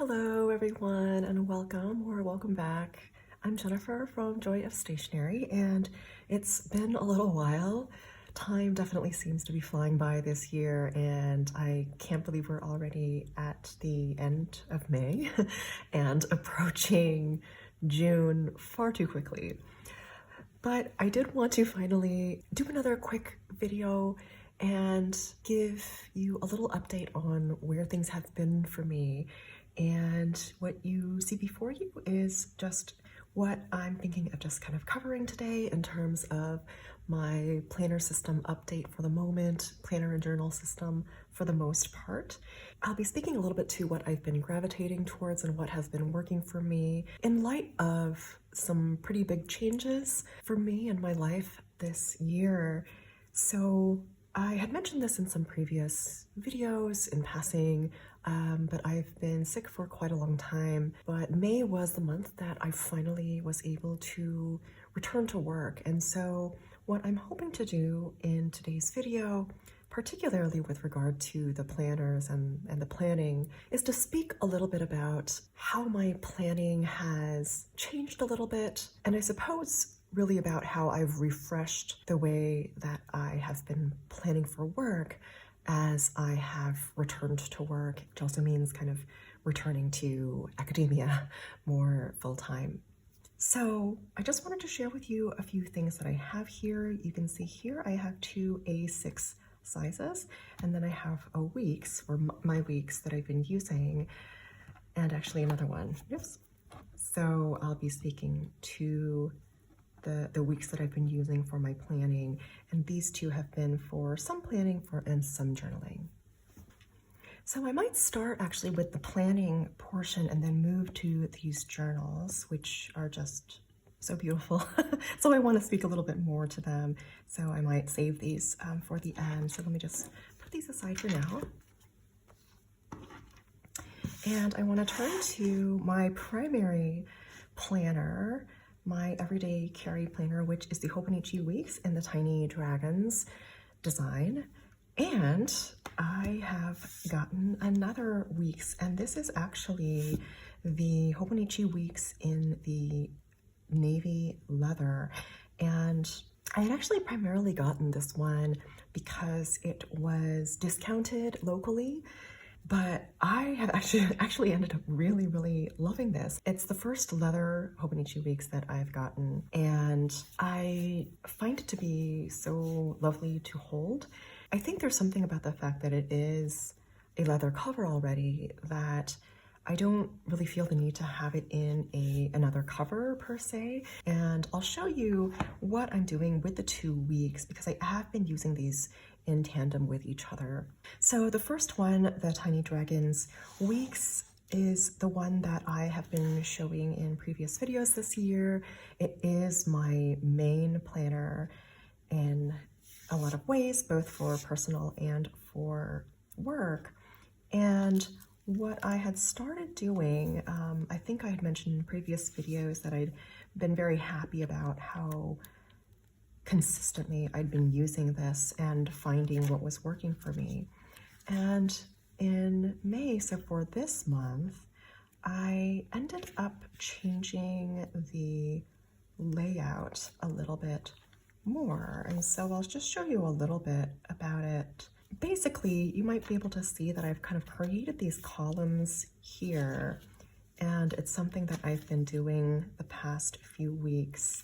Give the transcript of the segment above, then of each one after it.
Hello everyone and welcome back. I'm Jennifer from Joy of Stationery and it's been a little while. Time definitely seems to be flying by this year and I can't believe we're already at the end of May and approaching June far too quickly. But I did want to finally do another quick video and give you a little update on where things have been for me. And what you see before you is just what I'm thinking of just kind of covering today in terms of my planner system update for the moment, planner and journal system for the most part. I'll be speaking a little bit to what I've been gravitating towards and what has been working for me in light of some pretty big changes for me in my life this year. So I had mentioned this in some previous videos in passing, but I've been sick for quite a long time. But May was the month that I finally was able to return to work. And so what I'm hoping to do in today's video, particularly with regard to the planners and the planning, is to speak a little bit about how my planning has changed a little bit. And I suppose really about how I've refreshed the way that I have been planning for work as I have returned to work, which also means kind of returning to academia more full-time. So I just wanted to share with you a few things that I have here. You can see here I have two A6 sizes, and then I have a weeks, or my weeks that I've been using, and actually another one. Oops. So I'll be speaking to the weeks that I've been using for my planning, and these two have been for some planning and some journaling. So I might start actually with the planning portion and then move to these journals, which are just so beautiful. So I want to speak a little bit more to them, so I might save these for the end. So let me just put these aside for now. And I want to turn to my primary planner, my everyday carry planner, which is the Hobonichi Weeks in the Tiny Dragons design. And I have gotten another Weeks, and this is actually the Hobonichi Weeks in the navy leather. And I had actually primarily gotten this one because it was discounted locally, but I have actually ended up really loving this. It's the first leather Hobonichi Weeks that I've gotten, and I find it to be so lovely to hold. I think there's something about the fact that it is a leather cover already that I don't really feel the need to have it in another cover per se. And I'll show you what I'm doing with the 2 weeks because I have been using these in tandem with each other. So the first one, the Tiny Dragons Weeks, is the one that I have been showing in previous videos this year. It is my main planner in a lot of ways, both for personal and for work. And what I had started doing, I think I had mentioned in previous videos that I'd been very happy about how consistently I'd been using this and finding what was working for me. And in May, so for this month, I ended up changing the layout a little bit more. And so I'll just show you a little bit about it. Basically, you might be able to see that I've kind of created these columns here, and it's something that I've been doing the past few weeks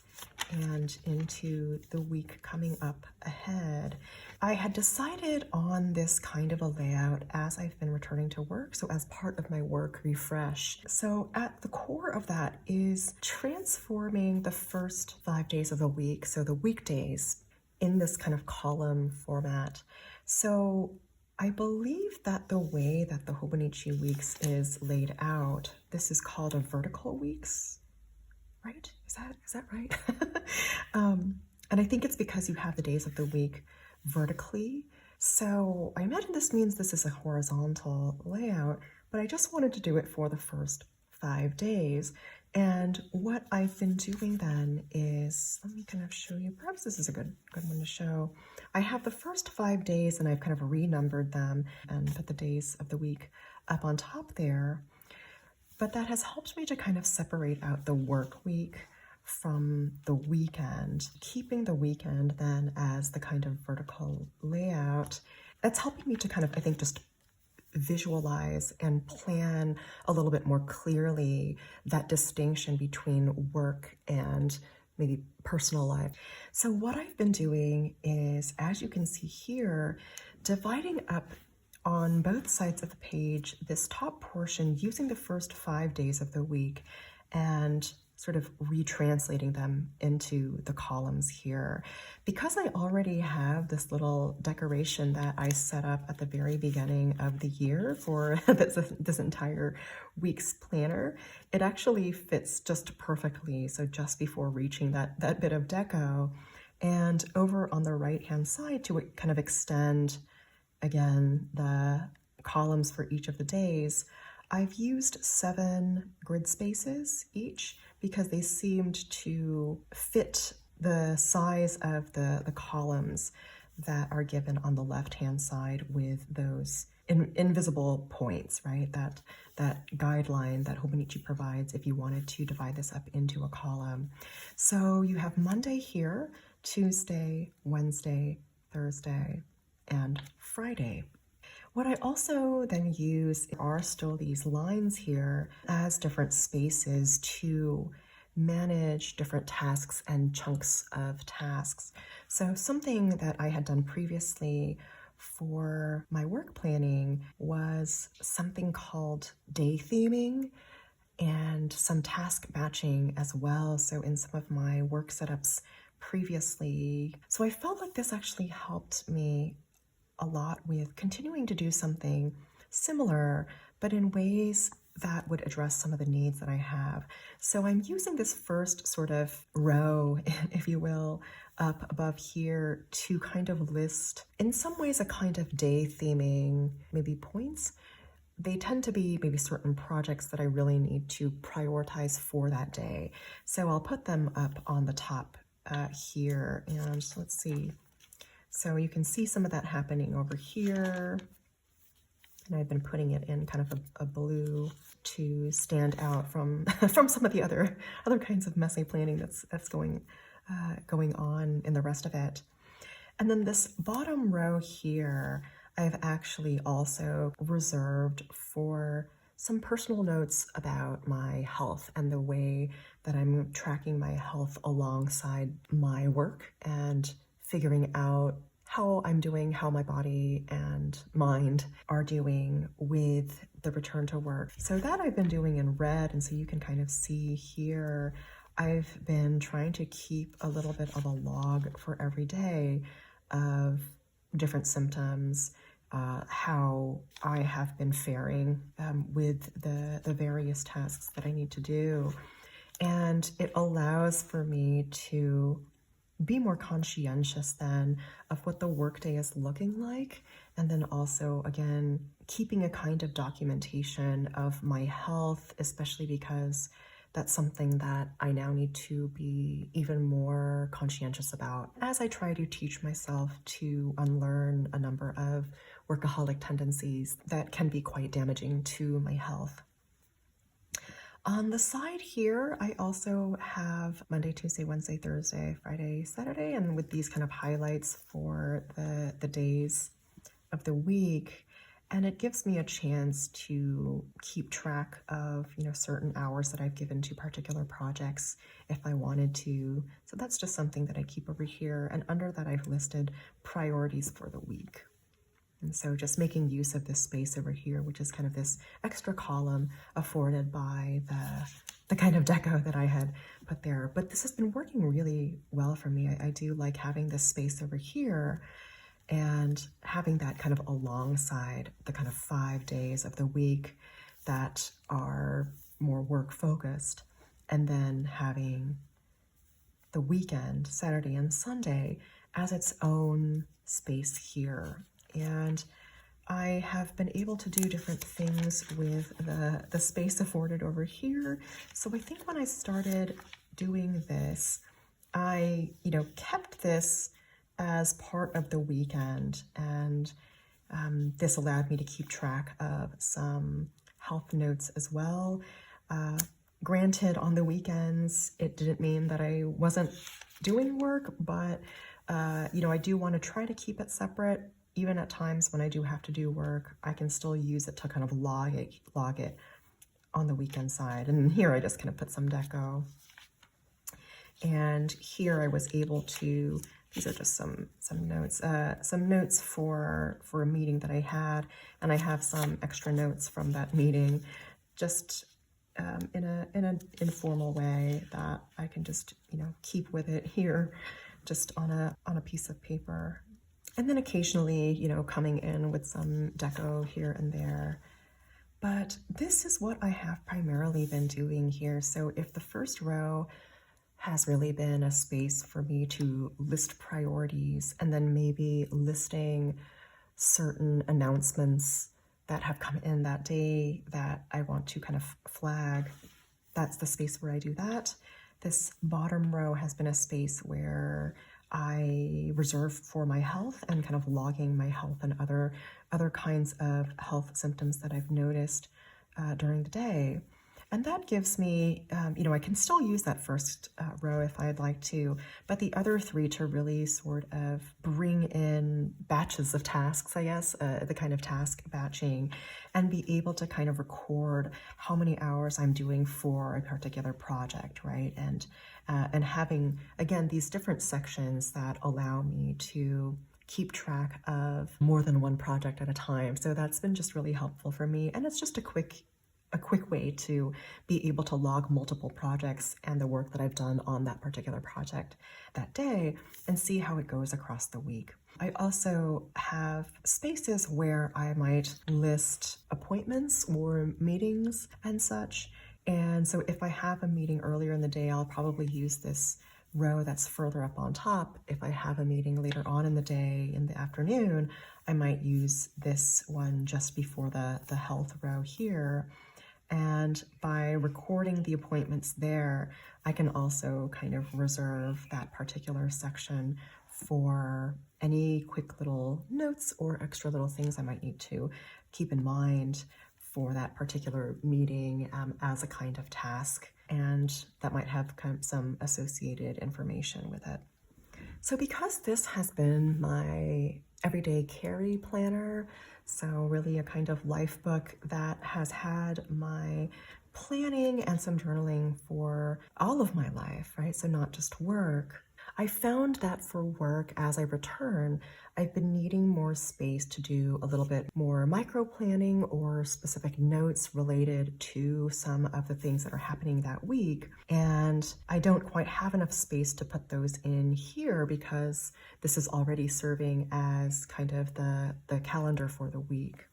and into the week coming up ahead. I had decided on this kind of a layout as I've been returning to work, so as part of my work refresh. So at the core of that is transforming the first 5 days of the week, so the weekdays, in this kind of column format. So I believe that the way that the Hobonichi Weeks is laid out, this is called a vertical weeks, right? Is that right? And I think it's because you have the days of the week vertically. So I imagine this means this is a horizontal layout, but I just wanted to do it for the first 5 days. And what I've been doing then is, let me kind of show you, perhaps this is a good one to show. I have the first 5 days and I've kind of renumbered them and put the days of the week up on top there. but that has helped me to kind of separate out the work week from the weekend, keeping the weekend then as the kind of vertical layout. That's helping me to kind of, I think, just visualize and plan a little bit more clearly that distinction between work and maybe personal life. So what I've been doing is, as you can see here, dividing up on both sides of the page this top portion using the first 5 days of the week and sort of retranslating them into the columns here. Because I already have this little decoration that I set up at the very beginning of the year for this entire week's planner, it actually fits just perfectly. So just before reaching that bit of deco, and over on the right-hand side to kind of extend, again, the columns for each of the days, I've used 7 grid spaces each because they seemed to fit the size of the columns that are given on the left-hand side with those invisible points, right? That guideline that Hobonichi provides if you wanted to divide this up into a column. So you have Monday here, Tuesday, Wednesday, Thursday, and Friday. What I also then use are still these lines here as different spaces to manage different tasks and chunks of tasks. So something that I had done previously for my work planning was something called day theming and some task matching as well. So in some of my work setups previously, so I felt like this actually helped me a lot with continuing to do something similar, but in ways that would address some of the needs that I have. So I'm using this first sort of row, if you will, up above here to kind of list, in some ways, a kind of day theming, maybe points. They tend to be maybe certain projects that I really need to prioritize for that day. So I'll put them up on the top here, and let's see. So you can see some of that happening over here. And I've been putting it in kind of a blue to stand out from from some of the other kinds of messy planning that's going on in the rest of it. And then this bottom row here, I've actually also reserved for some personal notes about my health and the way that I'm tracking my health alongside my work and figuring out how I'm doing, how my body and mind are doing with the return to work. So that I've been doing in red, and so you can kind of see here, I've been trying to keep a little bit of a log for every day of different symptoms, how I have been faring with the various tasks that I need to do. And it allows for me to be more conscientious then of what the workday is looking like. And then also, again, keeping a kind of documentation of my health, especially because that's something that I now need to be even more conscientious about as I try to teach myself to unlearn a number of workaholic tendencies that can be quite damaging to my health. On the side here, I also have Monday, Tuesday, Wednesday, Thursday, Friday, Saturday, and with these kind of highlights for the days of the week. And it gives me a chance to keep track of, certain hours that I've given to particular projects if I wanted to. So that's just something that I keep over here. And under that, I've listed priorities for the week. And so just making use of this space over here, which is kind of this extra column afforded by the kind of deco that I had put there. But this has been working really well for me. I do like having this space over here and having that kind of alongside the kind of 5 days of the week that are more work focused. And then having the weekend, Saturday and Sunday, as its own space here. And I have been able to do different things with the space afforded over here. So I think when I started doing this, I, kept this as part of the weekend. And this allowed me to keep track of some health notes as well. Granted, on the weekends, it didn't mean that I wasn't doing work, but you know, I do want to try to keep it separate. Even at times when I do have to do work, I can still use it to kind of log it on the weekend side. And here I just kind of put some deco. And here I was able to, these are just some notes for a meeting that I had, and I have some extra notes from that meeting, just in an informal way that I can just, you know, keep with it here, just on a piece of paper. And then occasionally, you know, coming in with some deco here and there. But this is what I have primarily been doing here. So if the first row has really been a space for me to list priorities and then maybe listing certain announcements that have come in that day that I want to kind of flag, that's the space where I do that. This bottom row has been a space where I reserve for my health and kind of logging my health and other kinds of health symptoms that I've noticed during the day. And that gives me, you know, I can still use that first row if I'd like to, but the other three to really sort of bring in batches of tasks, I guess, the kind of task batching, and be able to kind of record how many hours I'm doing for a particular project, right? And having, again, these different sections that allow me to keep track of more than one project at a time. So that's been just really helpful for me. And it's just a quick way to be able to log multiple projects and the work that I've done on that particular project that day and see how it goes across the week. I also have spaces where I might list appointments or meetings and such. And so if I have a meeting earlier in the day, I'll probably use this row that's further up on top. If I have a meeting later on in the day, in the afternoon, I might use this one just before the health row here. And by recording the appointments there, I can also kind of reserve that particular section for any quick little notes or extra little things I might need to keep in mind for that particular meeting as a kind of task. And that might have kind of some associated information with it. So because this has been my everyday carry planner, so really a kind of life book that has had my planning and some journaling for all of my life, right? So not just work. I found that for work, as I return, I've been needing more space to do a little bit more micro planning or specific notes related to some of the things that are happening that week. And I don't quite have enough space to put those in here because this is already serving as kind of the calendar for the week.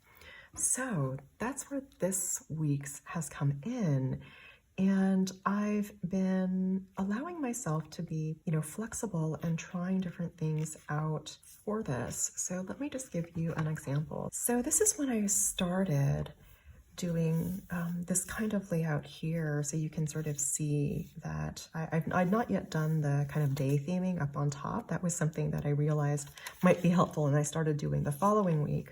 So that's where this week's has come in. And I've been allowing myself to be, you know, flexible and trying different things out for this. So let me just give you an example. So this is when I started doing this kind of layout here. So you can sort of see that I've not yet done the kind of day theming up on top. That was something that I realized might be helpful and I started doing the following week.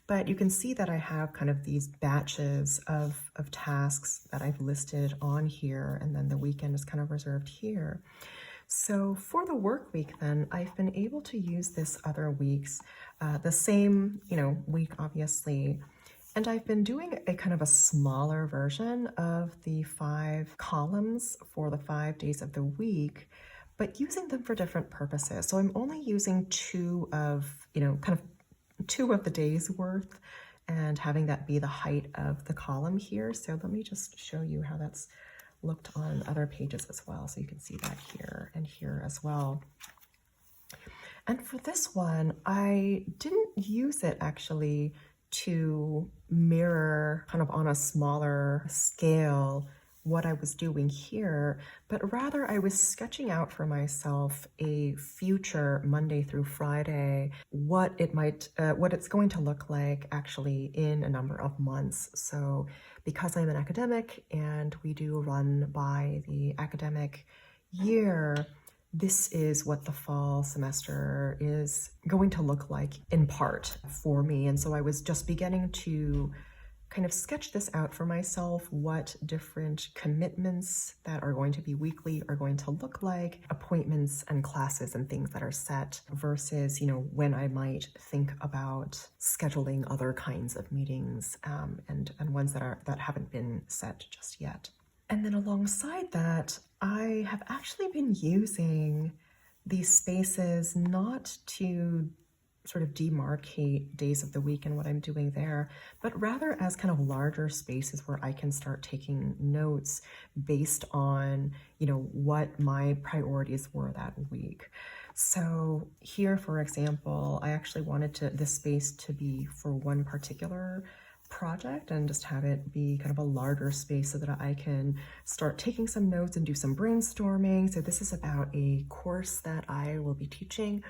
But you can see that I have kind of these batches of tasks that I've listed on here, and then the weekend is kind of reserved here. So for the work week then, I've been able to use this other week's, the same, you know, week obviously, and I've been doing a kind of a smaller version of the 5 columns for the 5 days of the week, but using them for different purposes. So I'm only using 2 of, you know, kind of 2 of the days worth and having that be the height of the column here. So let me just show you how that's looked on other pages as well. So you can see that here and here as well. And for this one, I didn't use it actually to mirror kind of on a smaller scale what I was doing here, but rather I was sketching out for myself a future Monday through Friday, what it's going to look like actually in a number of months. So because I'm an academic and we do run by the academic year, this is what the fall semester is going to look like in part for me. And so I was just beginning to kind of sketch this out for myself, what different commitments that are going to be weekly are going to look like, appointments and classes and things that are set versus, when I might think about scheduling other kinds of meetings and ones that haven't been set just yet. And then alongside that, I have actually been using these spaces not to sort of demarcate days of the week and what I'm doing there, but rather as kind of larger spaces where I can start taking notes based on, what my priorities were that week. So here, for example, I actually wanted this space to be for one particular project and just have it be kind of a larger space so that I can start taking some notes and do some brainstorming. So this is about a course that I will be teaching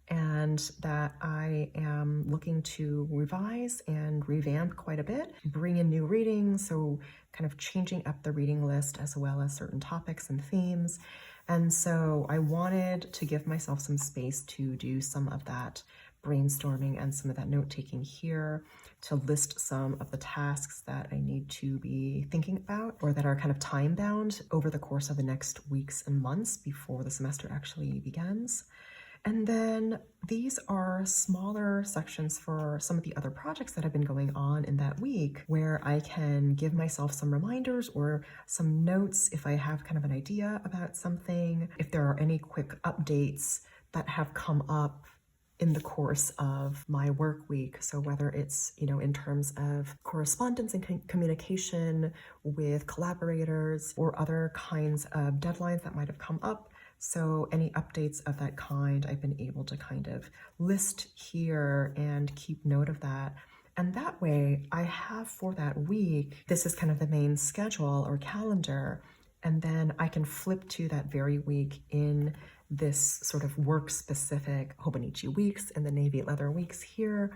and that I am looking to revise and revamp quite a bit, bring in new readings, so kind of changing up the reading list as well as certain topics and themes. And so I wanted to give myself some space to do some of that brainstorming and some of that note-taking here, to list some of the tasks that I need to be thinking about or that are kind of time-bound over the course of the next weeks and months before the semester actually begins. And then these are smaller sections for some of the other projects that have been going on in that week, where I can give myself some reminders or some notes if I have kind of an idea about something, if there are any quick updates that have come up in the course of my work week. So whether it's, in terms of correspondence and communication with collaborators or other kinds of deadlines that might have come up. So any updates of that kind, I've been able to kind of list here and keep note of that. And that way I have for that week, this is kind of the main schedule or calendar. And then I can flip to that very week in this sort of work-specific Hobonichi Weeks and the Navy Leather Weeks here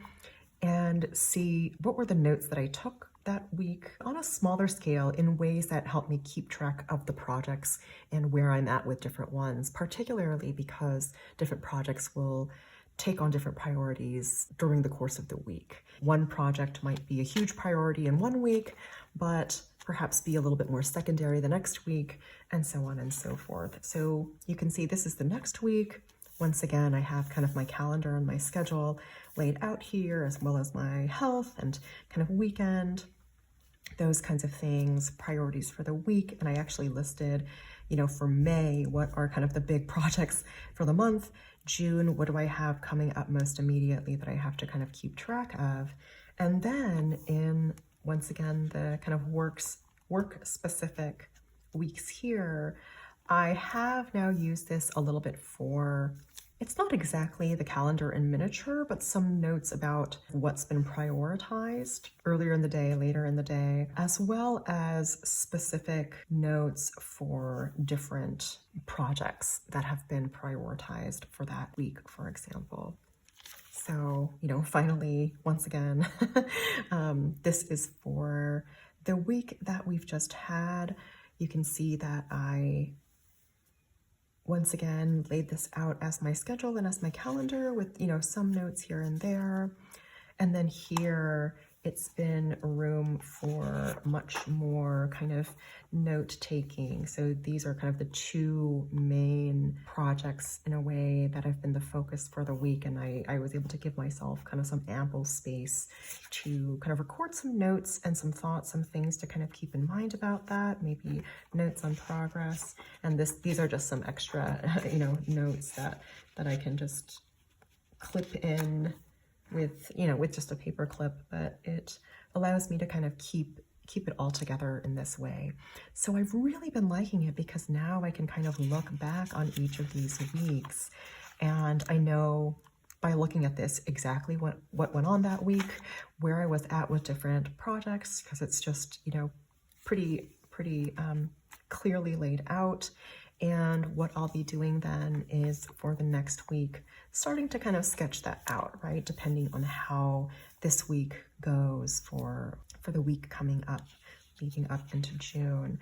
and see what were the notes that I took that week on a smaller scale in ways that help me keep track of the projects and where I'm at with different ones, particularly because different projects will take on different priorities during the course of the week. One project might be a huge priority in one week, but perhaps be a little bit more secondary the next week, and so on and so forth. So you can see this is the next week. Once again, I have kind of my calendar and my schedule laid out here, as well as my health and kind of weekend, those kinds of things, priorities for the week. And I actually listed, for May, what are kind of the big projects for the month. June, what do I have coming up most immediately that I have to kind of keep track of? And then in, once again, the kind of work-specific weeks here, I have now used this a little bit for, it's not exactly the calendar in miniature, but some notes about what's been prioritized earlier in the day, later in the day, as well as specific notes for different projects that have been prioritized for that week, for example. So, finally, once again, this is for the week that we've just had. You can see that I once again laid this out as my schedule and as my calendar with, some notes here and there. And then here, it's been room for much more kind of note-taking. So these are kind of the two main projects in a way that have been the focus for the week. And I was able to give myself kind of some ample space to kind of record some notes and some thoughts, some things to kind of keep in mind about that, maybe notes on progress. And these are just some extra, notes that I can just clip in with, with just a paper clip, but it allows me to kind of keep it all together in this way. So I've really been liking it because now I can kind of look back on each of these weeks, and I know by looking at this exactly what went on that week, where I was at with different projects, because it's just, pretty clearly laid out. And what I'll be doing then is for the next week, starting to kind of sketch that out, right? Depending on how this week goes for the week coming up, leading up into June.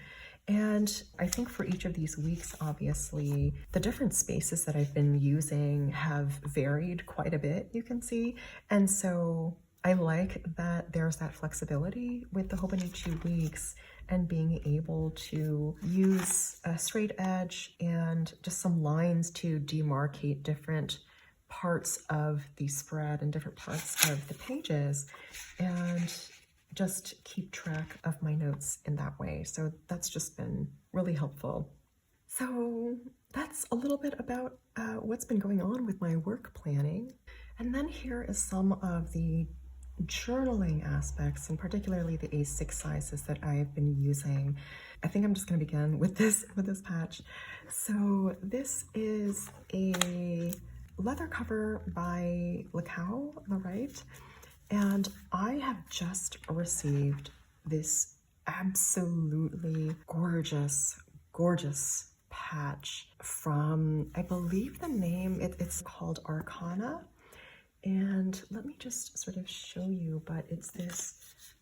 And I think for each of these weeks, obviously, the different spaces that I've been using have varied quite a bit, you can see. And so I like that there's that flexibility with the Hobonichi Weeks and being able to use a straight edge and just some lines to demarcate different parts of the spread and different parts of the pages, and just keep track of my notes in that way. So that's just been really helpful. So that's a little bit about what's been going on with my work planning. And then here is some of the journaling aspects, and particularly the A6 sizes that I've been using. I think I'm just going to begin with this patch. So this is a leather cover by Leuchtturm on the right, and I have just received this absolutely gorgeous patch from, I believe the name, it's called Arcana. And let me just sort of show you, but it's this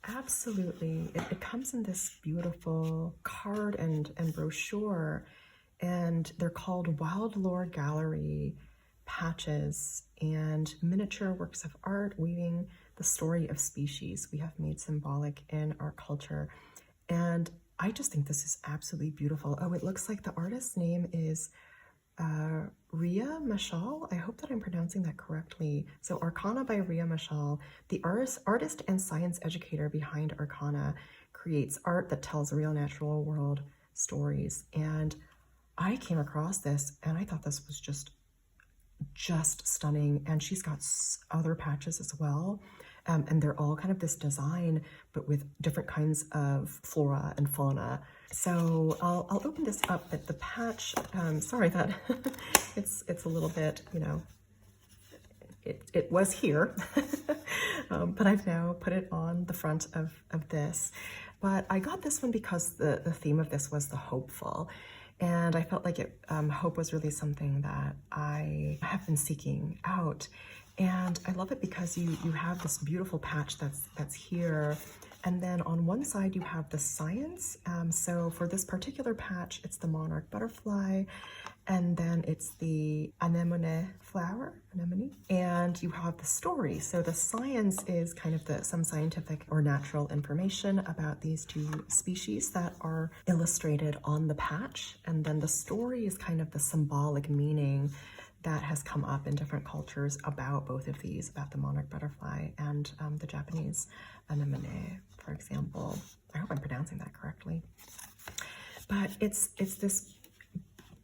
absolutely, it comes in this beautiful card and brochure, and they're called Wild Lord Gallery patches and miniature works of art weaving the story of species we have made symbolic in our culture. And I just think this is absolutely beautiful. Oh, it looks like the artist's name is Ria Mishaal. I hope that I'm pronouncing that correctly. So Arcana by Ria Mishaal. The artist and science educator behind Arcana creates art that tells real natural world stories. And I came across this and I thought this was just stunning. And she's got other patches as well. And they're all kind of this design, but with different kinds of flora and fauna. So I'll open this up, but the patch, sorry that it's a little bit, you know, it was here, but I've now put it on the front of this. But I got this one because the theme of this was the hopeful. And I felt like hope was really something that I have been seeking out. And I love it because you have this beautiful patch that's here. And then on one side you have the science. So for this particular patch, it's the monarch butterfly. And then it's the anemone flower, and you have the story. So the science is kind of some scientific or natural information about these two species that are illustrated on the patch. And then the story is kind of the symbolic meaning that has come up in different cultures about both of these, about the monarch butterfly and the Japanese anemone, for example. I hope I'm pronouncing that correctly. But it's this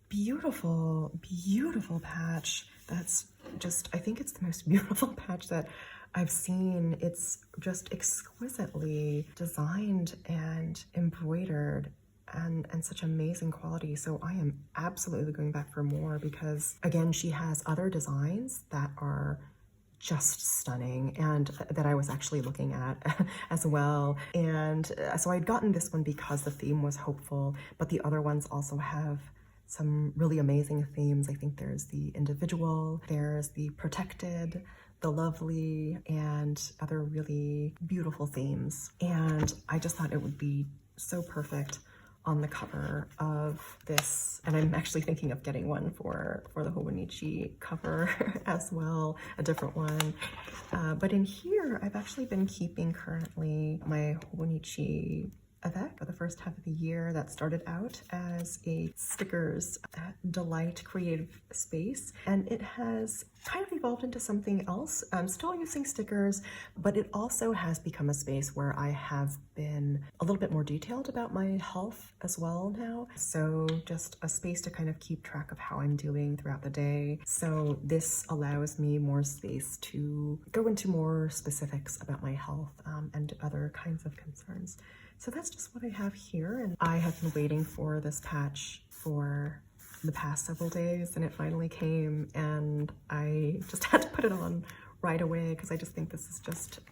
beautiful patch that's just, I think it's the most beautiful patch that I've seen. It's just exquisitely designed and embroidered and such amazing quality. So I am absolutely going back for more because, again, she has other designs that are just stunning and that I was actually looking at as well. And so I'd gotten this one because the theme was hopeful, but the other ones also have some really amazing themes. I think there's the individual, there's the protected, the lovely, and other really beautiful themes. And I just thought it would be so perfect on the cover of this. And I'm actually thinking of getting one for the Hobonichi cover as well, a different one. But in here, I've actually been keeping currently my Hobonichi avec for the first half of the year that started out as a stickers delight creative space, and it has kind of evolved into something else. I'm still using stickers, but it also has become a space where I have been a little bit more detailed about my health as well now. So just a space to kind of keep track of how I'm doing throughout the day. So this allows me more space to go into more specifics about my health and other kinds of concerns. So that's just what I have here, and I have been waiting for this patch for the past several days, and it finally came, and I just had to put it on right away because I just think this is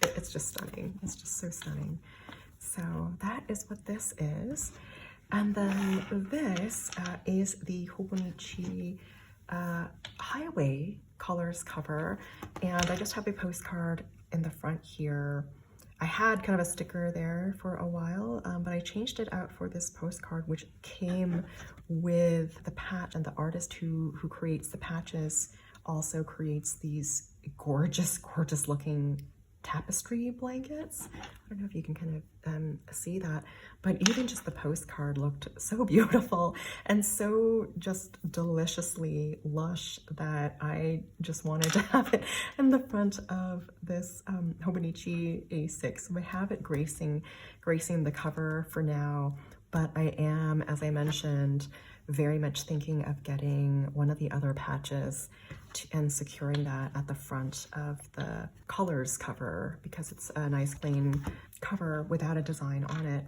it's just stunning. It's just so stunning. So that is what this is. And then this is the Hobonichi Highway colors cover, and I just have a postcard in the front here. I had kind of a sticker there for a while, but I changed it out for this postcard, which came with the patch, and the artist who creates the patches also creates these gorgeous looking tapestry blankets. I don't know if you can kind of see that, but even just the postcard looked so beautiful and so just deliciously lush that I just wanted to have it in the front of this Hobonichi A6. So I have it gracing the cover for now, but I am, as I mentioned, very much thinking of getting one of the other patches and securing that at the front of the colors cover, because it's a nice plain cover without a design on it.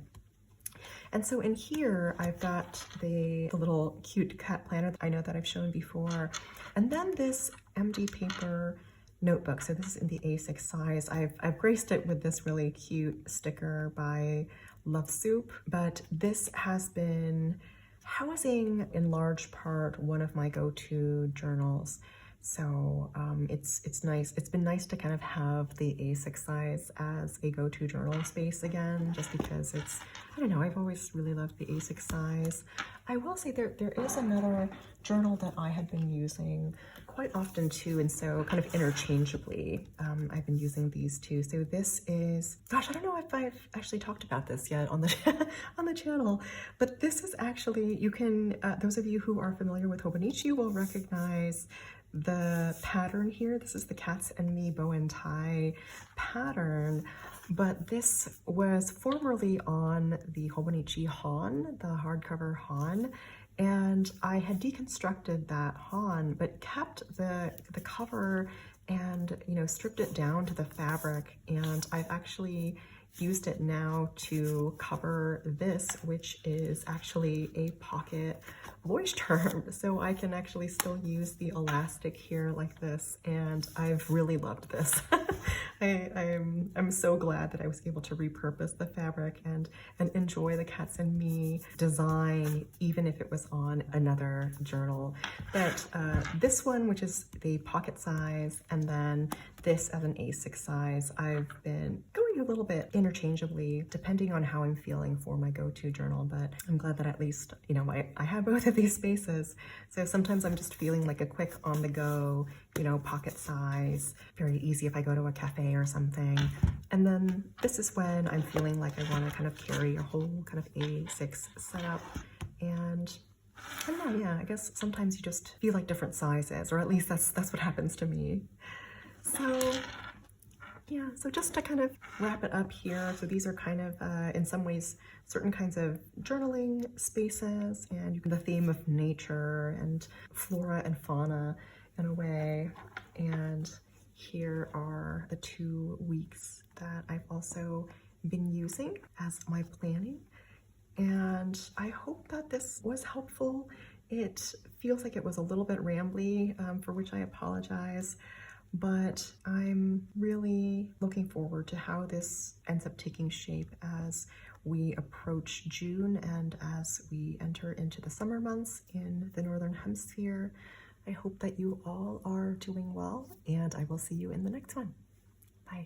And so in here, I've got the little cute cat planner I know that I've shown before. And then this MD paper notebook. So this is in the A6 size. I've graced it with this really cute sticker by Love Soup, but this has been housing in large part one of my go-to journals. So it's nice. It's been nice to kind of have the A6 size as a go-to journal space again, just because it's, I don't know, I've always really loved the A6 size. I will say there is another journal that I have been using quite often too, and so kind of interchangeably, I've been using these two. So this is, gosh, I don't know if I've actually talked about this yet on the on the channel, but this is actually, you can, those of you who are familiar with Hobonichi will recognize the pattern here. This is the Cats and Me bow and tie pattern, but this was formerly on the Hobonichi HON, the hardcover HON, and I had deconstructed that HON, but kept the cover and, you know, stripped it down to the fabric, and I've actually used it now to cover this, which is actually a pocket Leuchtturm. So I can actually still use the elastic here like this, and I've really loved this. I'm so glad that I was able to repurpose the fabric and enjoy the Cats and Me design, even if it was on another journal. But this one, which is the pocket size, and then this as an A6 size, I've been going a little bit interchangeably depending on how I'm feeling for my go-to journal, but I'm glad that at least, you know, I have both of these spaces. So sometimes I'm just feeling like a quick on the go, you know, pocket size, very easy if I go to a cafe or something. And then this is when I'm feeling like I want to kind of carry a whole kind of A6 setup. And I don't know, yeah, I guess sometimes you just feel like different sizes, or at least that's what happens to me. So yeah, so just to kind of wrap it up here, so these are kind of, in some ways, certain kinds of journaling spaces, and you can, the theme of nature and flora and fauna in a way. And here are the 2 weeks that I've also been using as my planning. And I hope that this was helpful. It feels like it was a little bit rambly, for which I apologize. But I'm really looking forward to how this ends up taking shape as we approach June and as we enter into the summer months in the Northern Hemisphere. I hope that you all are doing well, and I will see you in the next one. Bye.